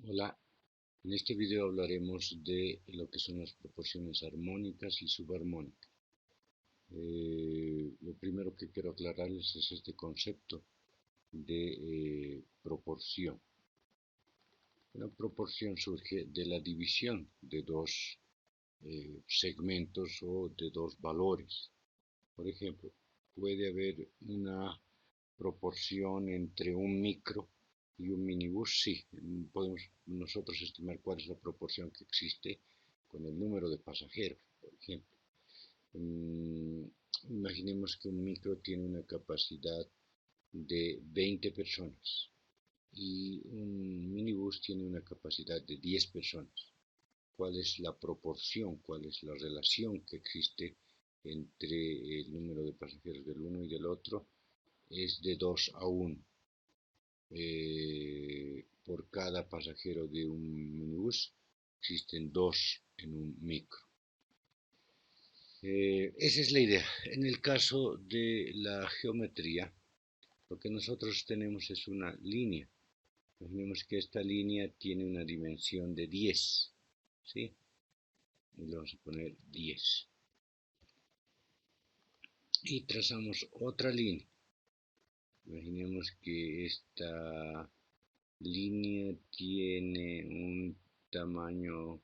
Hola, en este video hablaremos de lo que son las proporciones armónicas y subarmónicas. Lo primero que quiero aclararles es este concepto de proporción. Una proporción surge de la división de dos segmentos o de dos valores. Por ejemplo, puede haber una proporción entre un micro y un minibús. Sí, podemos nosotros estimar cuál es la proporción que existe con el número de pasajeros, por ejemplo. Imaginemos que un micro tiene una capacidad de 20 personas y un minibús tiene una capacidad de 10 personas. ¿Cuál es la proporción, cuál es la relación que existe entre el número de pasajeros del uno y del otro? Es de 2 a 1. Por cada pasajero de un minibús existen 2 en un micro. Esa es la idea. En el caso de la geometría, lo que nosotros tenemos es una línea. Imaginemos que esta línea tiene una dimensión de 10, ¿sí? Y le vamos a poner 10. Y trazamos otra línea. Imaginemos que esta línea tiene un tamaño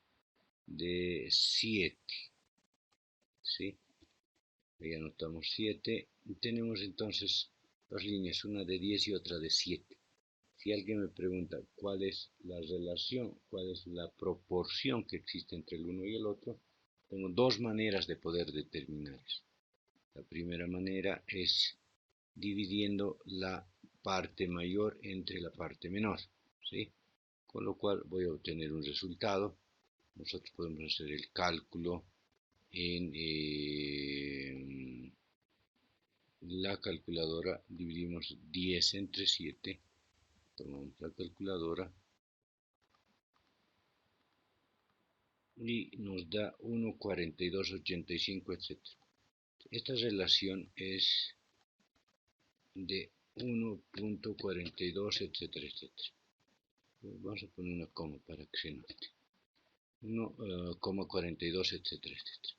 de 7, ¿sí? Ahí anotamos 7. Tenemos entonces dos líneas, una de 10 y otra de 7. Si alguien me pregunta cuál es la relación, cuál es la proporción que existe entre el uno y el otro, tengo dos maneras de poder determinar eso. La primera manera es dividiendo la parte mayor entre la parte menor, ¿sí? Con lo cual voy a obtener un resultado. Nosotros podemos hacer el cálculo en la calculadora. Dividimos 10 entre 7, tomamos la calculadora y nos da 1,4285, etc. Esta relación es de 1,42, etcétera, etcétera. Vamos a poner una coma para que se note. 1,42, etcétera, etcétera.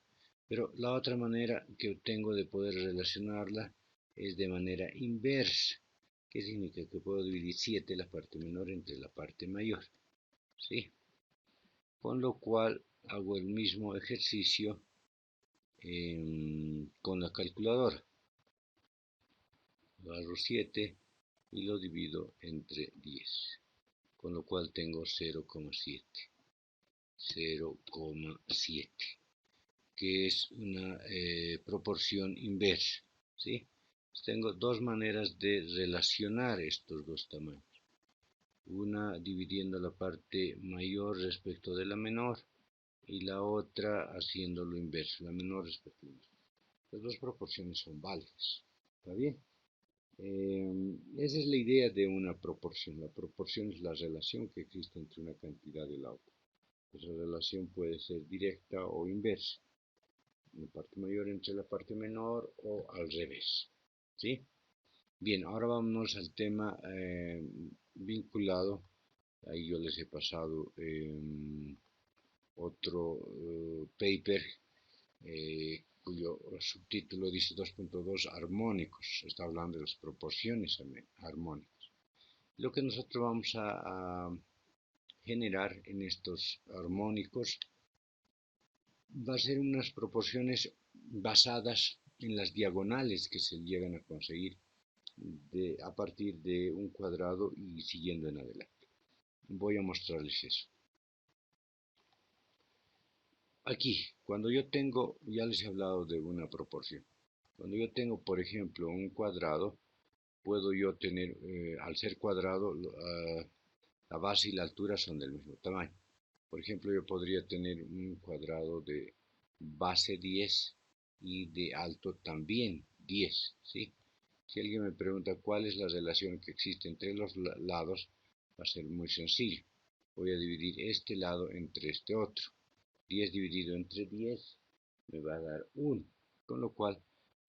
Pero la otra manera que obtengo de poder relacionarla es de manera inversa. ¿Qué significa? Que puedo dividir 7, la parte menor, entre la parte mayor, ¿sí? Con lo cual hago el mismo ejercicio con la calculadora. Agarro 7 y lo divido entre 10, con lo cual tengo 0,7. 0,7, que es una proporción inversa, ¿sí? Tengo dos maneras de relacionar estos dos tamaños. Una dividiendo la parte mayor respecto de la menor y la otra haciendo lo inverso, la menor respecto a la mayor. Las dos proporciones son válidas, ¿está bien? Esa es la idea de una proporción. La proporción es la relación que existe entre una cantidad y la otra. Esa relación puede ser directa o inversa. La parte mayor entre la parte menor o al revés, ¿sí? Bien, ahora vamos al tema vinculado. Ahí yo les he pasado otro paper cuyo subtítulo dice 2.2 armónicos. Está hablando de las proporciones armónicas. Lo que nosotros vamos a generar en estos armónicos va a ser unas proporciones basadas en las diagonales que se llegan a conseguir a partir de un cuadrado y siguiendo en adelante. Voy a mostrarles eso. Aquí, cuando yo tengo, ya les he hablado de una proporción. Cuando yo tengo, por ejemplo, un cuadrado, puedo yo tener, al ser cuadrado, la base y la altura son del mismo tamaño. Por ejemplo, yo podría tener un cuadrado de base 10 y de alto también 10, ¿sí? Si alguien me pregunta cuál es la relación que existe entre los lados, va a ser muy sencillo. Voy a dividir este lado entre este otro. 10 dividido entre 10 me va a dar 1, con lo cual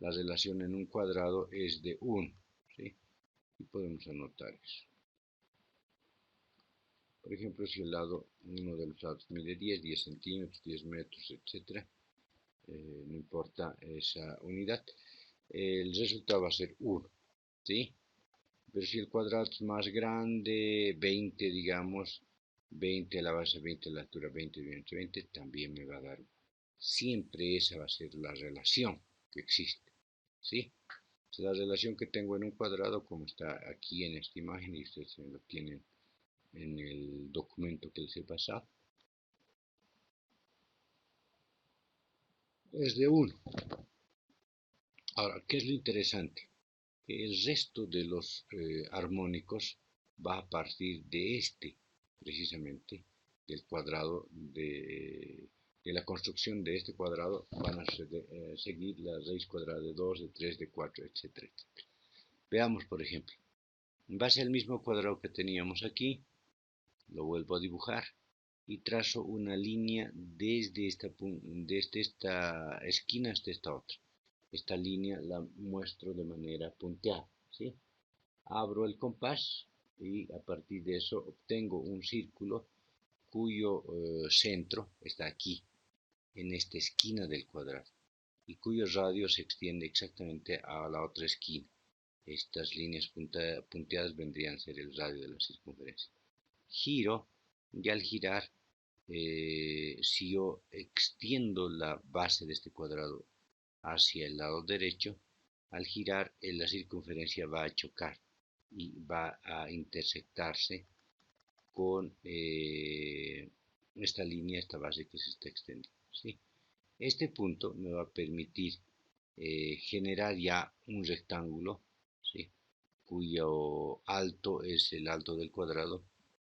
la relación en un cuadrado es de 1, ¿sí? Y podemos anotar eso. Por ejemplo, si uno de los lados mide 10 centímetros, 10 metros, etc., no importa esa unidad, el resultado va a ser 1, ¿sí? Pero si el cuadrado es más grande, 20, digamos, 20 a la base, 20 a la altura, 20 dividido 20, también me va a dar 1. Siempre esa va a ser la relación que existe, ¿sí? La relación que tengo en un cuadrado, como está aquí en esta imagen, y ustedes lo tienen en el documento que les he pasado, es de 1. Ahora, ¿qué es lo interesante? Que el resto de los armónicos va a partir de precisamente, del cuadrado de la construcción de este cuadrado, van a seguir la raíz cuadrada de 2, de 3, de 4, etcétera, etcétera. Veamos, por ejemplo, en base al mismo cuadrado que teníamos aquí, lo vuelvo a dibujar y trazo una línea desde esta esquina hasta esta otra. Esta línea la muestro de manera punteada, ¿sí? Abro el compás y a partir de eso obtengo un círculo cuyo centro está aquí, en esta esquina del cuadrado, y cuyo radio se extiende exactamente a la otra esquina. Estas líneas punteadas vendrían a ser el radio de la circunferencia. Giro, y al girar, si yo extiendo la base de este cuadrado hacia el lado derecho, al girar la circunferencia va a chocar y va a intersectarse con esta línea, esta base que se está extendiendo, ¿sí? Este punto me va a permitir generar ya un rectángulo, ¿sí? Cuyo alto es el alto del cuadrado,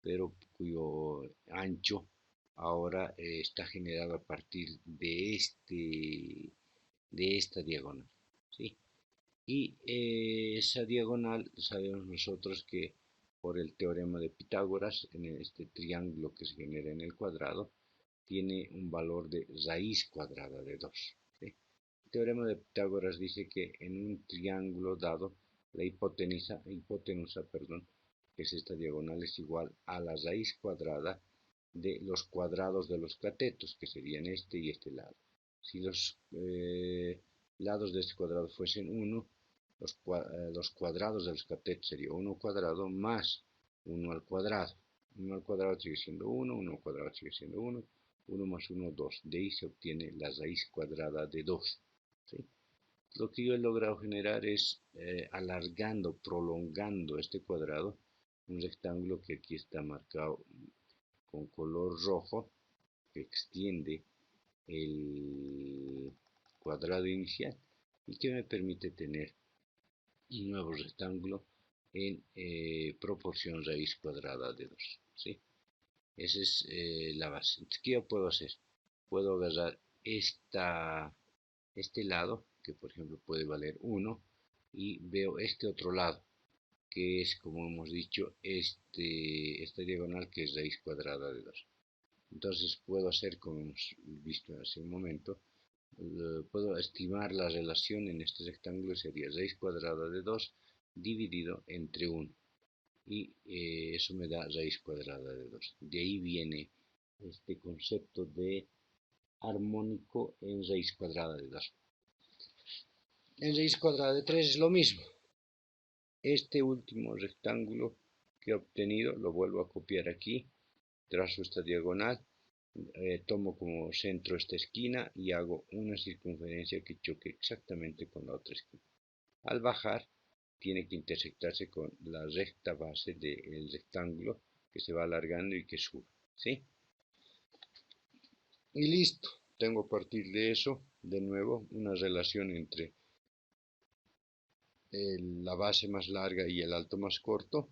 pero cuyo ancho ahora está generado a partir de esta diagonal, ¿sí? Y esa diagonal sabemos nosotros que por el teorema de Pitágoras, en este triángulo que se genera en el cuadrado, tiene un valor de raíz cuadrada de 2, ¿sí? El teorema de Pitágoras dice que en un triángulo dado, la hipotenusa, que es esta diagonal, es igual a la raíz cuadrada de los cuadrados de los catetos, que serían este y este lado. Si los lados de este cuadrado fuesen 1, los cuadrados de los catetos sería 1 cuadrado más 1 al cuadrado. 1 al cuadrado sigue siendo 1, 1 al cuadrado sigue siendo 1, 1 más 1, 2. De ahí se obtiene la raíz cuadrada de 2. ¿Sí? Lo que yo he logrado generar es, alargando, prolongando este cuadrado, un rectángulo que aquí está marcado con color rojo, que extiende el cuadrado inicial y que me permite tener un nuevo rectángulo en proporción raíz cuadrada de 2, ¿sí? Esa es la base. Entonces, ¿qué yo puedo hacer? Puedo agarrar este lado, que por ejemplo puede valer 1, y veo este otro lado, que es, como hemos dicho, esta diagonal, que es raíz cuadrada de 2. Entonces puedo hacer, como hemos visto hace un momento, puedo estimar la relación en este rectángulo, sería raíz cuadrada de 2 dividido entre 1. Y eso me da raíz cuadrada de 2. De ahí viene este concepto de armónico en raíz cuadrada de 2. En raíz cuadrada de 3 es lo mismo. Este último rectángulo que he obtenido lo vuelvo a copiar aquí, trazo esta diagonal, tomo como centro esta esquina y hago una circunferencia que choque exactamente con la otra esquina. Al bajar tiene que intersectarse con la recta base del rectángulo, que se va alargando y que sube, ¿sí? Y listo, tengo a partir de eso, de nuevo, una relación entre la base más larga y el alto más corto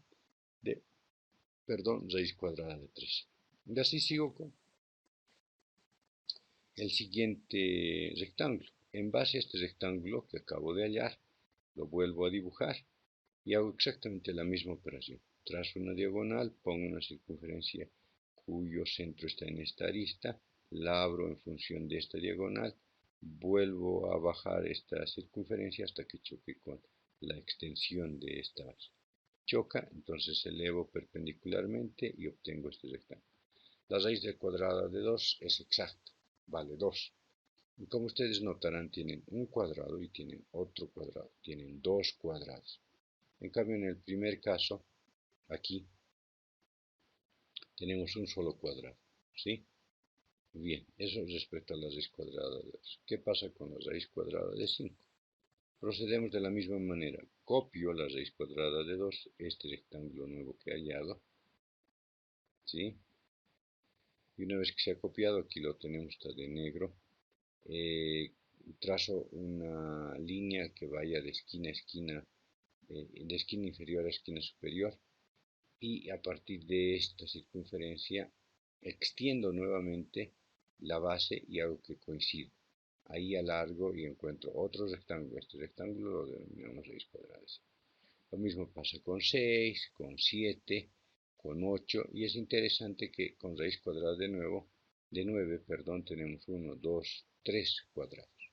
de, raíz cuadrada de 3. Y así sigo con el siguiente rectángulo. En base a este rectángulo que acabo de hallar, lo vuelvo a dibujar y hago exactamente la misma operación. Trazo una diagonal, pongo una circunferencia cuyo centro está en esta arista, la abro en función de esta diagonal, vuelvo a bajar esta circunferencia hasta que choque con la extensión de esta base. choca, entonces elevo perpendicularmente y obtengo este rectángulo. La raíz del cuadrado de 2 es exacta, vale 2. Y como ustedes notarán, tienen un cuadrado y tienen otro cuadrado, tienen dos cuadrados. En cambio, en el primer caso, aquí, tenemos un solo cuadrado, ¿sí? Bien, eso respecto a la raíz cuadrada de 2. ¿Qué pasa con la raíz cuadrada de 5? Procedemos de la misma manera. Copio la raíz cuadrada de 2, este rectángulo nuevo que he hallado, ¿sí? Y una vez que se ha copiado, aquí lo tenemos, está de negro, trazo una línea que vaya de esquina a esquina, de esquina inferior a esquina superior, y a partir de esta circunferencia extiendo nuevamente la base y hago que coincida. Ahí alargo y encuentro otro rectángulo. Este rectángulo lo denominamos raíz cuadrada. Lo mismo pasa con 6, con 7, con 8, y es interesante que con raíz cuadrada de 9, perdón, tenemos 1, 2, 3 cuadrados.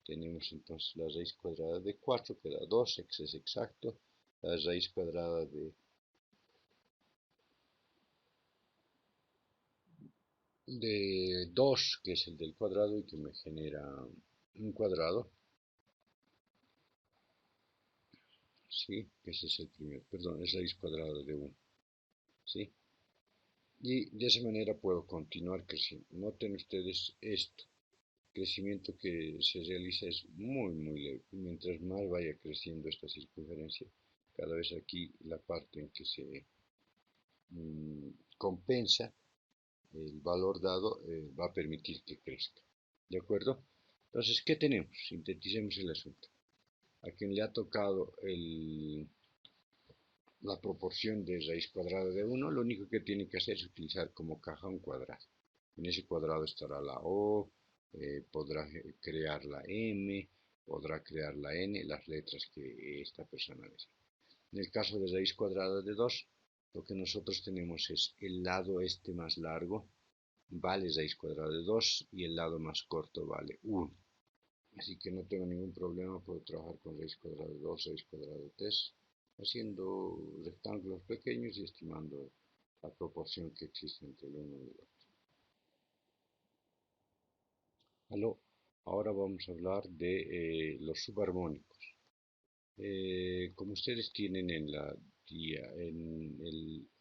Tenemos entonces la raíz cuadrada de 4, que da 2, es exacto. La raíz cuadrada de 2, que es el del cuadrado y que me genera un cuadrado, ¿sí? Ese es el primero, perdón, es raíz cuadrada de 1, ¿sí? Y de esa manera puedo continuar creciendo. Noten ustedes esto, el crecimiento que se realiza es muy leve. Mientras más vaya creciendo esta circunferencia, cada vez aquí la parte en que se compensa el valor dado va a permitir que crezca. ¿De acuerdo? Entonces, ¿qué tenemos? Sinteticemos el asunto. A quien le ha tocado la proporción de raíz cuadrada de 1, lo único que tiene que hacer es utilizar como caja un cuadrado. En ese cuadrado estará la O, podrá crear la M, podrá crear la N, las letras que esta persona desea. En el caso de raíz cuadrada de 2, lo que nosotros tenemos es el lado este más largo vale raíz cuadrada de 2 y el lado más corto vale 1. Así que no tengo ningún problema, puedo trabajar con raíz cuadrada de 2, raíz cuadrada de 3, haciendo rectángulos pequeños y estimando la proporción que existe entre el uno y el otro. Ahora vamos a hablar de los subarmónicos. Como ustedes tienen en el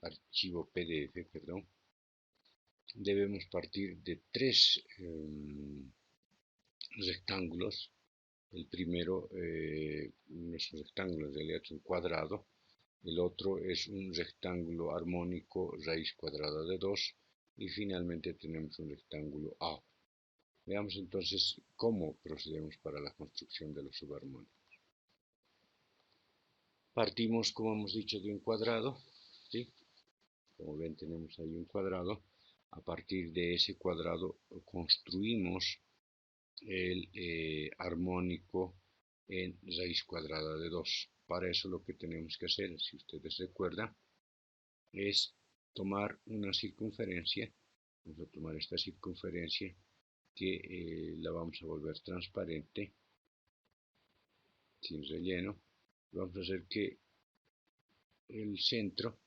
archivo PDF, perdón, debemos partir de tres rectángulos. El primero no es un rectángulo, en realidad es un cuadrado. El otro es un rectángulo armónico raíz cuadrada de 2. Y finalmente tenemos un rectángulo A. Veamos entonces cómo procedemos para la construcción de los subarmónicos. Partimos, como hemos dicho, de un cuadrado, ¿sí? Como ven, tenemos ahí un cuadrado. A partir de ese cuadrado construimos el armónico en raíz cuadrada de 2. Para eso lo que tenemos que hacer, si ustedes recuerdan, es tomar una circunferencia. Vamos a tomar esta circunferencia que la vamos a volver transparente, sin relleno. Vamos a hacer que el centro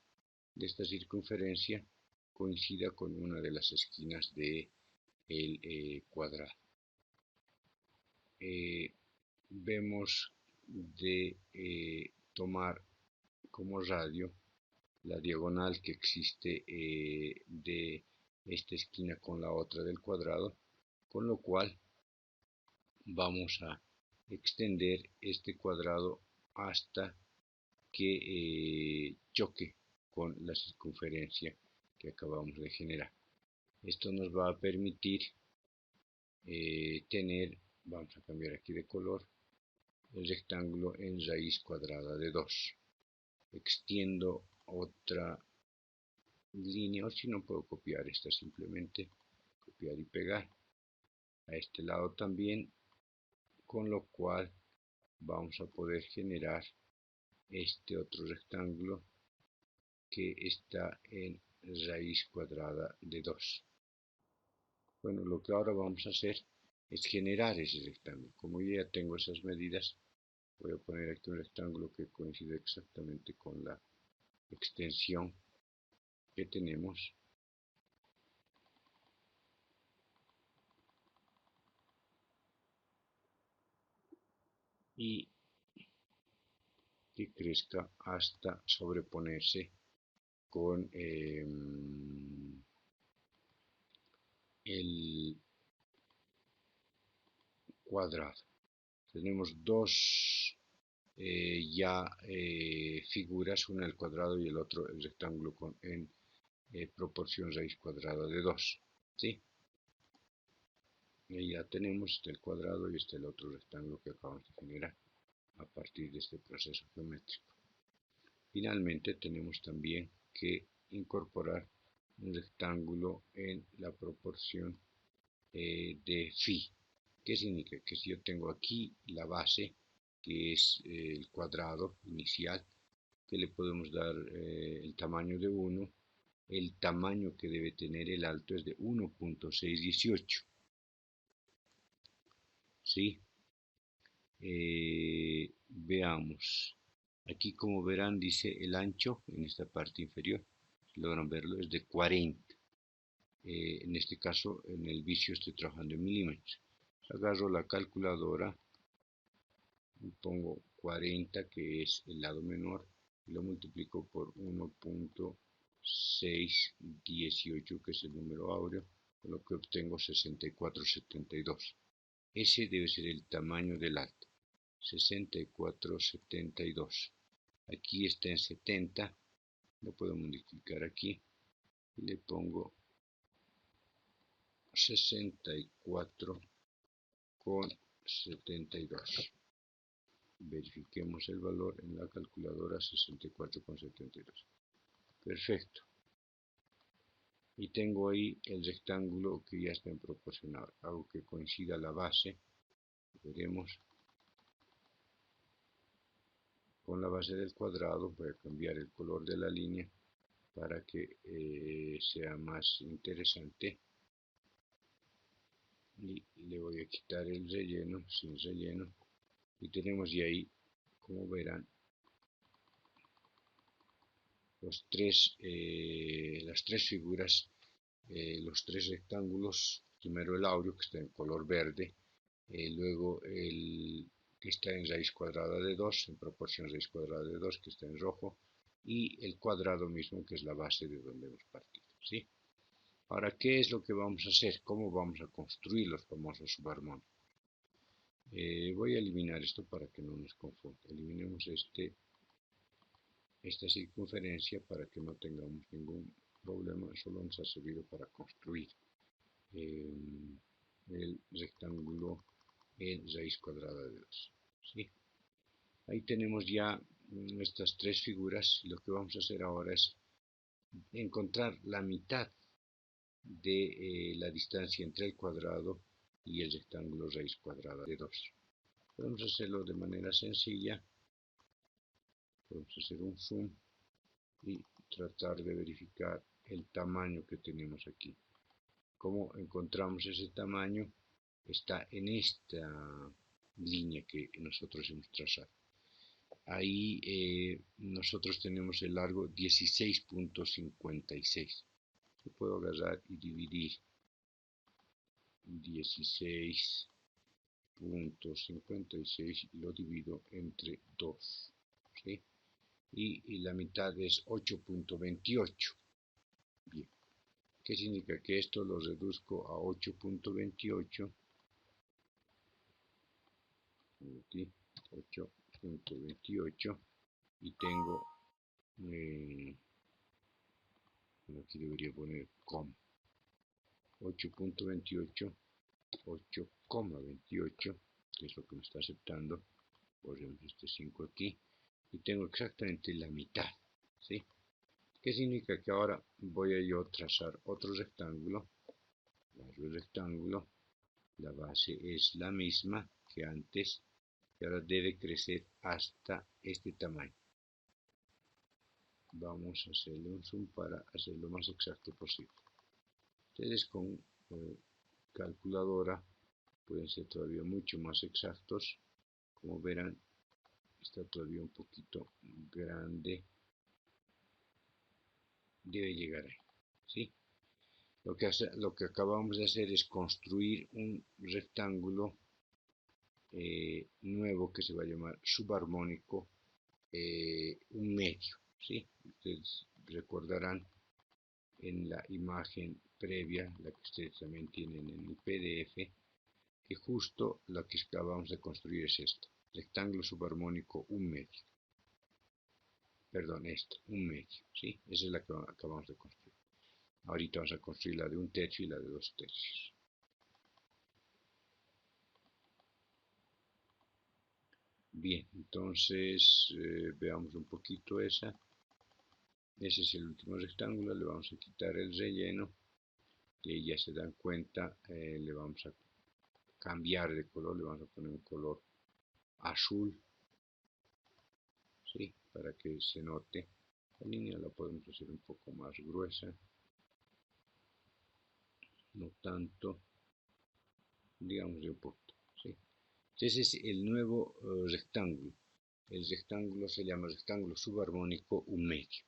de esta circunferencia coincida con una de las esquinas del cuadrado. Vemos de tomar como radio la diagonal que existe de esta esquina con la otra del cuadrado, con lo cual vamos a extender este cuadrado hasta que choque con la circunferencia que acabamos de generar. Esto nos va a permitir tener, vamos a cambiar aquí de color, el rectángulo en raíz cuadrada de 2. Extiendo otra línea, o si no puedo copiar esta simplemente, copiar y pegar a este lado también, con lo cual vamos a poder generar este otro rectángulo que está en raíz cuadrada de 2. Bueno, lo que ahora vamos a hacer es generar ese rectángulo. Como yo ya tengo esas medidas, Voy a poner aquí un rectángulo que coincide exactamente con la extensión que tenemos. Y que crezca hasta sobreponerse con el cuadrado. Tenemos dos figuras, una el cuadrado y el otro el rectángulo en proporción raíz cuadrada de 2. ¿Sí? Y ya tenemos el cuadrado y el otro rectángulo que acabamos de generar a partir de este proceso geométrico. Finalmente tenemos también que incorporar un rectángulo en la proporción de phi. ¿Qué significa? Que si yo tengo aquí la base, que es el cuadrado inicial, que le podemos dar el tamaño de 1, el tamaño que debe tener el alto es de 1.618. ¿Sí? Veamos. Aquí, como verán, dice el ancho en esta parte inferior. Si logran verlo, es de 40. En este caso, en el vicio estoy trabajando en milímetros. Agarro la calculadora, pongo 40, que es el lado menor, y lo multiplico por 1.618, que es el número áureo, con lo que obtengo 6472. Ese debe ser el tamaño del alto. 6472. Aquí está en 70, lo puedo modificar aquí y le pongo 64,72. Verifiquemos el valor en la calculadora. 64,72. Perfecto. Y tengo ahí el rectángulo que ya está en proporcional. Hago que coincida la base. Veremos con la base del cuadrado. Voy a cambiar el color de la línea para que sea más interesante. Y le voy a quitar el relleno, sin relleno. Y tenemos ya ahí, como verán, las tres figuras, los tres rectángulos. Primero el áureo, que está en color verde, luego el que está en raíz cuadrada de 2, en proporción raíz cuadrada de 2, que está en rojo, y el cuadrado mismo, que es la base de donde hemos partido. ¿Sí? Ahora, ¿qué es lo que vamos a hacer? ¿Cómo vamos a construir los famosos subarmónicos? Voy a eliminar esto para que no nos confunda. Eliminemos esta circunferencia para que no tengamos ningún problema. Solo nos ha servido para construir el rectángulo en raíz cuadrada de 2. ¿Sí? Ahí tenemos ya estas tres figuras. Lo que vamos a hacer ahora es encontrar la mitad de la distancia entre el cuadrado y el rectángulo raíz cuadrada de 2. Podemos hacerlo de manera sencilla. Podemos hacer un zoom y tratar de verificar el tamaño que tenemos aquí. ¿Cómo encontramos ese tamaño? Está en esta línea que nosotros hemos trazado. Ahí nosotros tenemos el largo 16.56. Yo puedo agarrar y dividir 16.56 y lo divido entre 2. ¿Sí? Y la mitad es 8.28. Bien, ¿qué significa? Que esto lo reduzco a 8.28. 8.28 y tengo, aquí debería poner 8.28, 8,28, que es lo que me está aceptando. Ponemos este 5 aquí y tengo exactamente la mitad. ¿Sí? ¿Qué significa? Que ahora voy a yo trazar otro rectángulo. La base es la misma que antes y ahora debe crecer hasta este tamaño. Vamos a hacerle un zoom para hacerlo lo más exacto posible. Ustedes con calculadora pueden ser todavía mucho más exactos. Como verán, está todavía un poquito grande, debe llegar ahí, ¿sí? Lo que acabamos de hacer es construir un rectángulo nuevo que se va a llamar subarmónico un medio, ¿sí? Ustedes recordarán en la imagen previa, la que ustedes también tienen en el PDF, que justo la que acabamos de construir es esta, rectángulo subarmónico un medio. Perdón, esta, un medio, ¿sí? Esa es la que acabamos de construir. Ahorita vamos a construir la de un tercio y la de dos tercios. Bien, entonces veamos un poquito esa. Ese es el último rectángulo, le vamos a quitar el relleno. Y ya se dan cuenta, le vamos a cambiar de color, le vamos a poner un color azul, ¿sí? Para que se note. La línea la podemos hacer un poco más gruesa, no tanto, digamos de un poquito, ¿sí? Ese es el nuevo rectángulo. El rectángulo se llama rectángulo subarmónico un medio.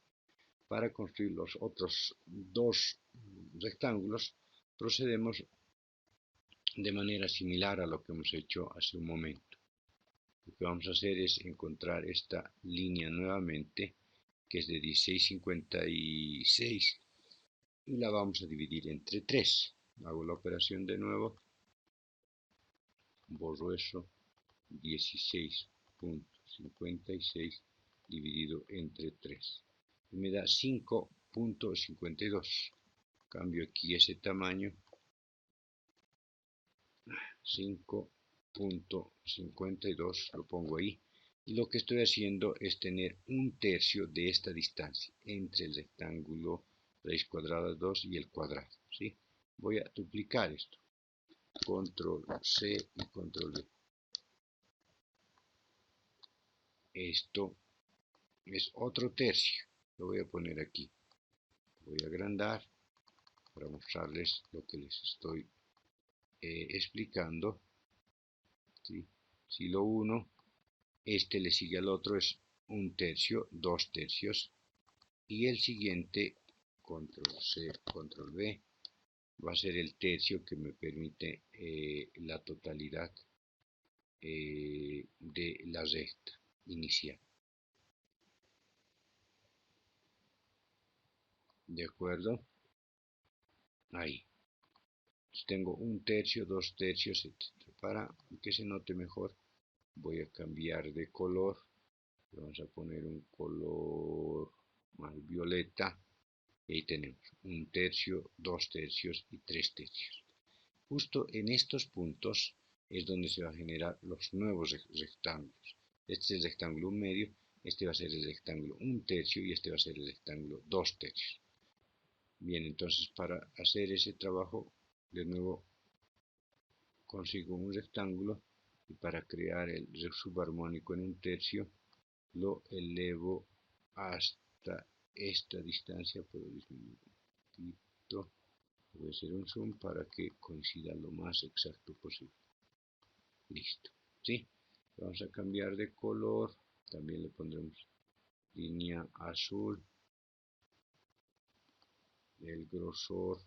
Para construir los otros dos rectángulos procedemos de manera similar a lo que hemos hecho hace un momento. Lo que vamos a hacer es encontrar esta línea nuevamente, que es de 16,56, y la vamos a dividir entre 3. Hago la operación de nuevo, borro eso, 16,56 dividido entre 3. Y me da 5,52. Cambio aquí ese tamaño, 5,52, lo pongo ahí. Y lo que estoy haciendo es tener un tercio de esta distancia entre el rectángulo raíz cuadrada de 2 y el cuadrado, ¿sí? Voy a duplicar esto. Control C y control V. Esto es otro tercio. Lo voy a poner aquí. Voy a agrandar para mostrarles lo que les estoy explicando, ¿sí? Si lo uno, este le sigue al otro, es un tercio, dos tercios, y el siguiente, control C, control V, va a ser el tercio que me permite la totalidad de la recta inicial. ¿De acuerdo? Ahí. Entonces tengo un tercio, dos tercios, etc. Para que se note mejor, voy a cambiar de color. Vamos a poner un color más violeta. Y ahí tenemos un tercio, dos tercios y tres tercios. Justo en estos puntos es donde se va a generar los nuevos rectángulos. Este es el rectángulo un medio, este va a ser el rectángulo un tercio y este va a ser el rectángulo dos tercios. Bien, entonces para hacer ese trabajo, de nuevo consigo un rectángulo y para crear el subarmónico en un tercio, lo elevo hasta esta distancia. Puedo disminuir un poquito. Voy a hacer un zoom para que coincida lo más exacto posible. Listo, ¿sí? Vamos a cambiar de color, también le pondremos línea azul, el grosor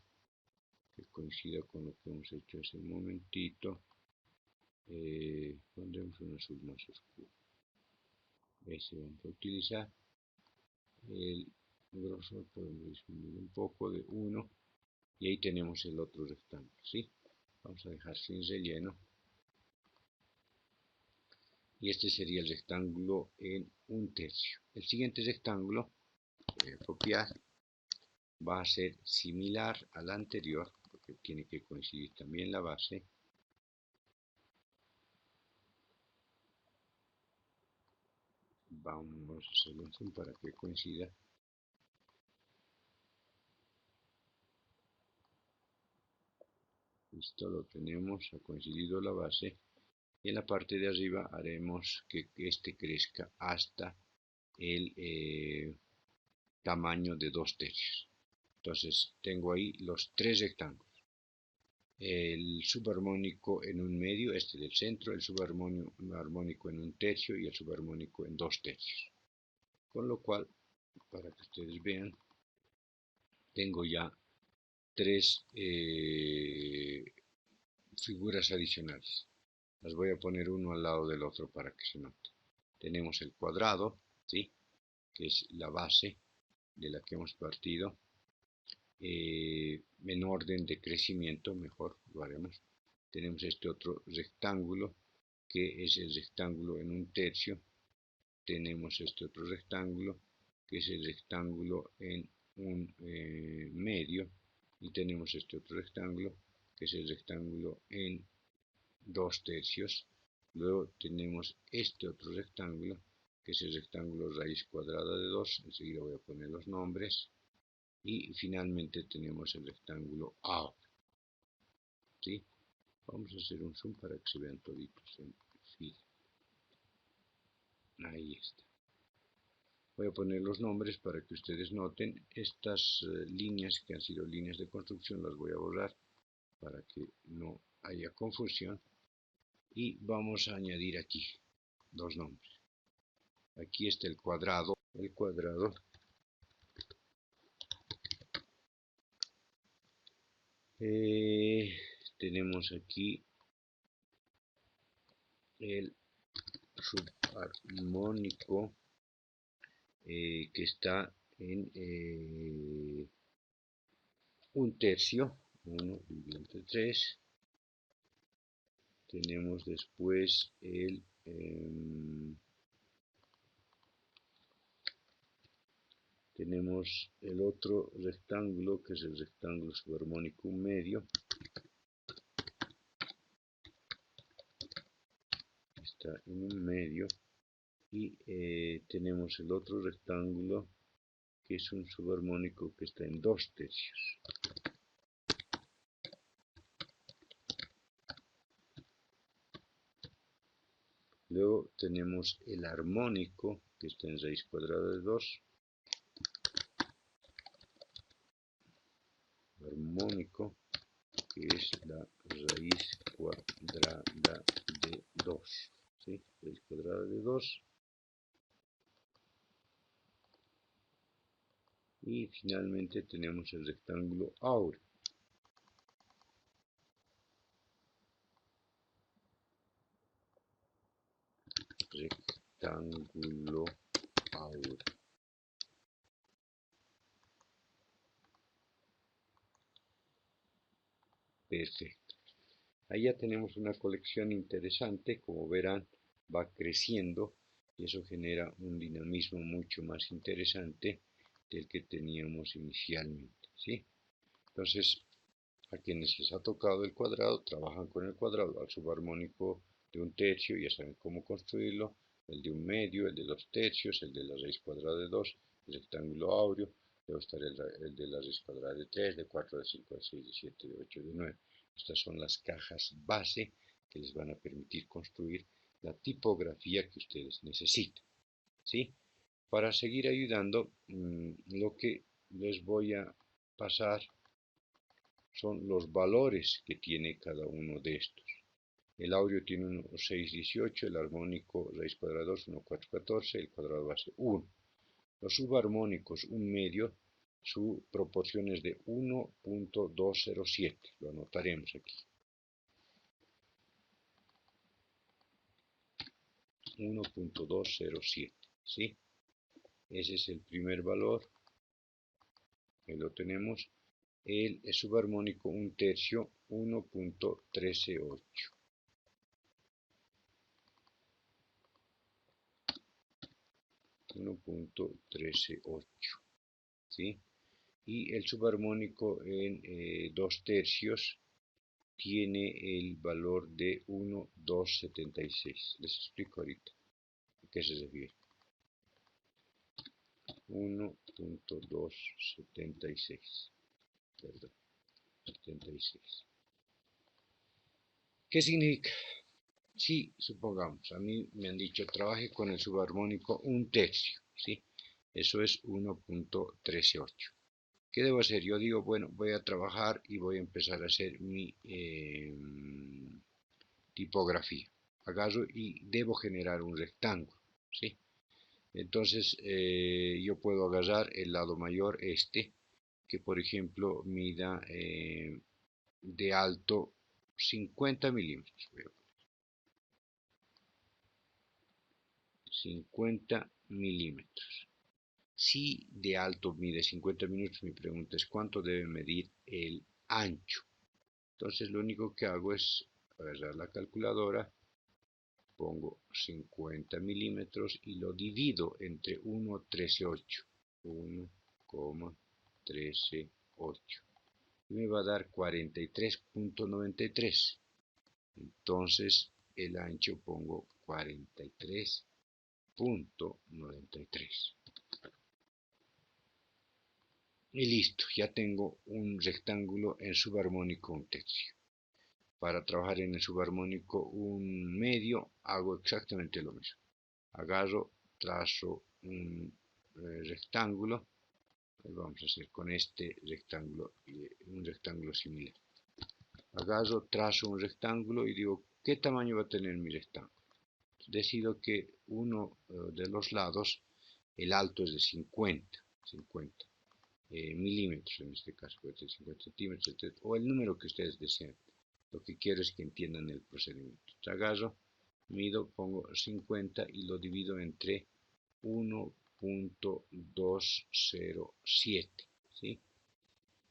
que coincida con lo que hemos hecho hace un momentito, pondremos un azul más oscuro. Ese vamos a utilizar. El grosor podemos disminuir un poco de 1 y ahí tenemos el otro rectángulo, ¿sí? Vamos a dejar sin relleno. Y este sería el rectángulo en un tercio. El siguiente rectángulo, voy a copiar, va a ser similar al anterior, porque tiene que coincidir también la base. Vamos a hacerlo un zoom para que coincida. Listo, lo tenemos, ha coincidido la base. Y en la parte de arriba haremos que este crezca hasta el tamaño de dos tercios. Entonces tengo ahí los tres rectángulos. el subarmónico en un medio, este del centro, el subarmónico en un tercio y el subarmónico en 2/3. Con lo cual, para que ustedes vean, tengo ya tres figuras adicionales. Las voy a poner uno al lado del otro para que se note. Tenemos el cuadrado, ¿sí?, que es la base de la que hemos partido, en orden de crecimiento, mejor lo haremos. Tenemos este otro rectángulo, que es el rectángulo en un tercio. Tenemos este otro rectángulo, que es el rectángulo en un medio. Y tenemos este otro rectángulo, que es el rectángulo en 2/3. Luego tenemos este otro rectángulo, que es el rectángulo raíz cuadrada de 2. Enseguida voy a poner los nombres. Y finalmente tenemos el rectángulo A. ¿Sí? Vamos a hacer un zoom para que se vean toditos en fila. Ahí está. Voy a poner los nombres para que ustedes noten. Estas líneas que han sido líneas de construcción las voy a borrar para que no haya confusión. Y vamos a añadir aquí dos nombres. Aquí está el cuadrado. El cuadrado tenemos aquí el subarmónico que está en un tercio, 1 dividido entre 3. Tenemos después tenemos el otro rectángulo, que es el rectángulo subarmónico un medio. Está en un medio. Y tenemos el otro rectángulo, que es un subarmónico que está en 2/3. Luego tenemos el armónico, que está en raíz cuadrada de 2. Armónico, que es la raíz cuadrada de 2. ¿Sí? Raíz cuadrada de 2. Y finalmente tenemos el rectángulo áureo. Rectángulo áureo. Perfecto. Ahí ya tenemos una colección interesante. Como verán, va creciendo y eso genera un dinamismo mucho más interesante del que teníamos inicialmente, ¿sí? Entonces, a quienes les ha tocado el cuadrado, trabajan con el cuadrado. Al subarmónico de un tercio ya saben cómo construirlo, el de un medio, el de 2/3, el de la raíz cuadrada de 2, el rectángulo áureo. Luego estará el de la raíz cuadrada de 3, de 4, de 5, de 6, de 7, de 8, de 9. Estas son las cajas base que les van a permitir construir la tipografía que ustedes necesitan, ¿sí? Para seguir ayudando, lo que les voy a pasar son los valores que tiene cada uno de estos. El áureo tiene 1,618, el armónico raíz cuadrada de 2, 1,414, el cuadrado base 1. Los subarmónicos, un medio, su proporción es de 1.207, lo anotaremos aquí. 1.207, ¿sí? Ese es el primer valor, ahí lo tenemos. El subarmónico un tercio, 1.138. 1.138, ¿sí? Y el subarmónico en 2/3 tiene el valor de 1.276. Les explico ahorita a qué se refiere. 1.276, perdón, 76. ¿Qué significa? Si supongamos, a mí me han dicho trabaje con el subarmónico un tercio, ¿sí? Eso es 1.138. ¿Qué debo hacer? Yo digo, bueno, voy a trabajar y voy a empezar a hacer mi tipografía. Agarro y debo generar un rectángulo, ¿sí? Entonces yo puedo agarrar el lado mayor, que por ejemplo mida de alto 50 milímetros. 50 milímetros. Si de alto mide 50 milímetros, mi pregunta es ¿cuánto debe medir el ancho? Entonces lo único que hago es agarrar la calculadora, pongo 50 milímetros y lo divido entre 1,138. 1,138. Y me va a dar 43,93. Entonces el ancho pongo 43,93. Y listo, ya tengo un rectángulo en subarmónico un tercio. Para trabajar en el subarmónico un medio hago exactamente lo mismo. Agarro, trazo un rectángulo. Vamos a hacer con este rectángulo un rectángulo similar. Agarro, trazo un rectángulo y digo, ¿qué tamaño va a tener mi rectángulo? Decido que uno de los lados, el alto es de 50 milímetros, en este caso puede ser 50 centímetros, etc., o el número que ustedes deseen. Lo que quiero es que entiendan el procedimiento. Agarro, mido, pongo 50 y lo divido entre 1,207, ¿sí?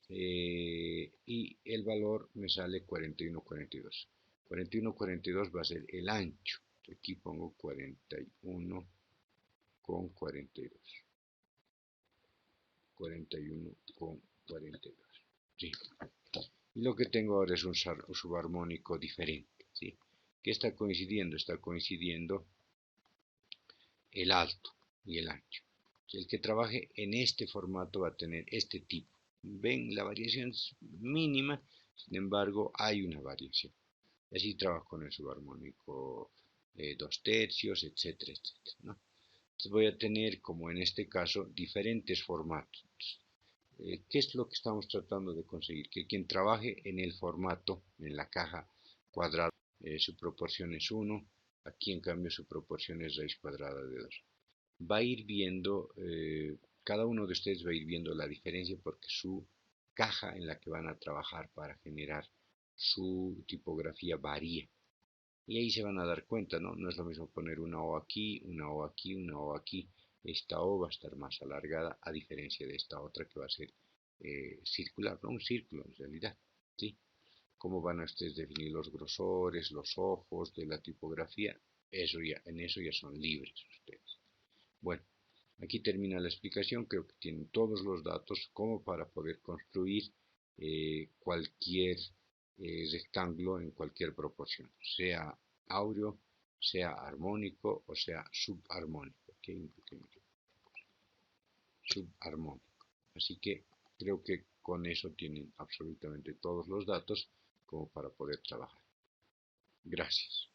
Y el valor me sale 41,42. 41,42 va a ser el ancho. Aquí pongo 41,42. 41,42. ¿Sí? Y lo que tengo ahora es un subarmónico diferente. ¿Sí? ¿Qué está coincidiendo? Está coincidiendo el alto y el ancho. El que trabaje en este formato va a tener este tipo. Ven, la variación es mínima, sin embargo hay una variación. Así trabajo con el subarmónico 2/3, etcétera, etcétera, ¿no? Entonces voy a tener, como en este caso, diferentes formatos. ¿Qué es lo que estamos tratando de conseguir? Que quien trabaje en el formato, en la caja cuadrada, su proporción es 1, aquí en cambio su proporción es raíz cuadrada de 2. Va a ir viendo, cada uno de ustedes va a ir viendo la diferencia porque su caja en la que van a trabajar para generar su tipografía varía. Y ahí se van a dar cuenta, ¿no? No es lo mismo poner una O aquí, una O aquí, una O aquí. Esta O va a estar más alargada a diferencia de esta otra que va a ser circular, ¿no? Un círculo en realidad, ¿sí? ¿Cómo van a ustedes definir los grosores, los ojos de la tipografía? En eso ya son libres ustedes. Bueno, aquí termina la explicación. Creo que tienen todos los datos como para poder construir cualquier rectángulo en cualquier proporción, sea áureo, sea armónico o sea subarmónico. Aquí hay un pequeño subarmónico. Así que creo que con eso tienen absolutamente todos los datos como para poder trabajar. Gracias.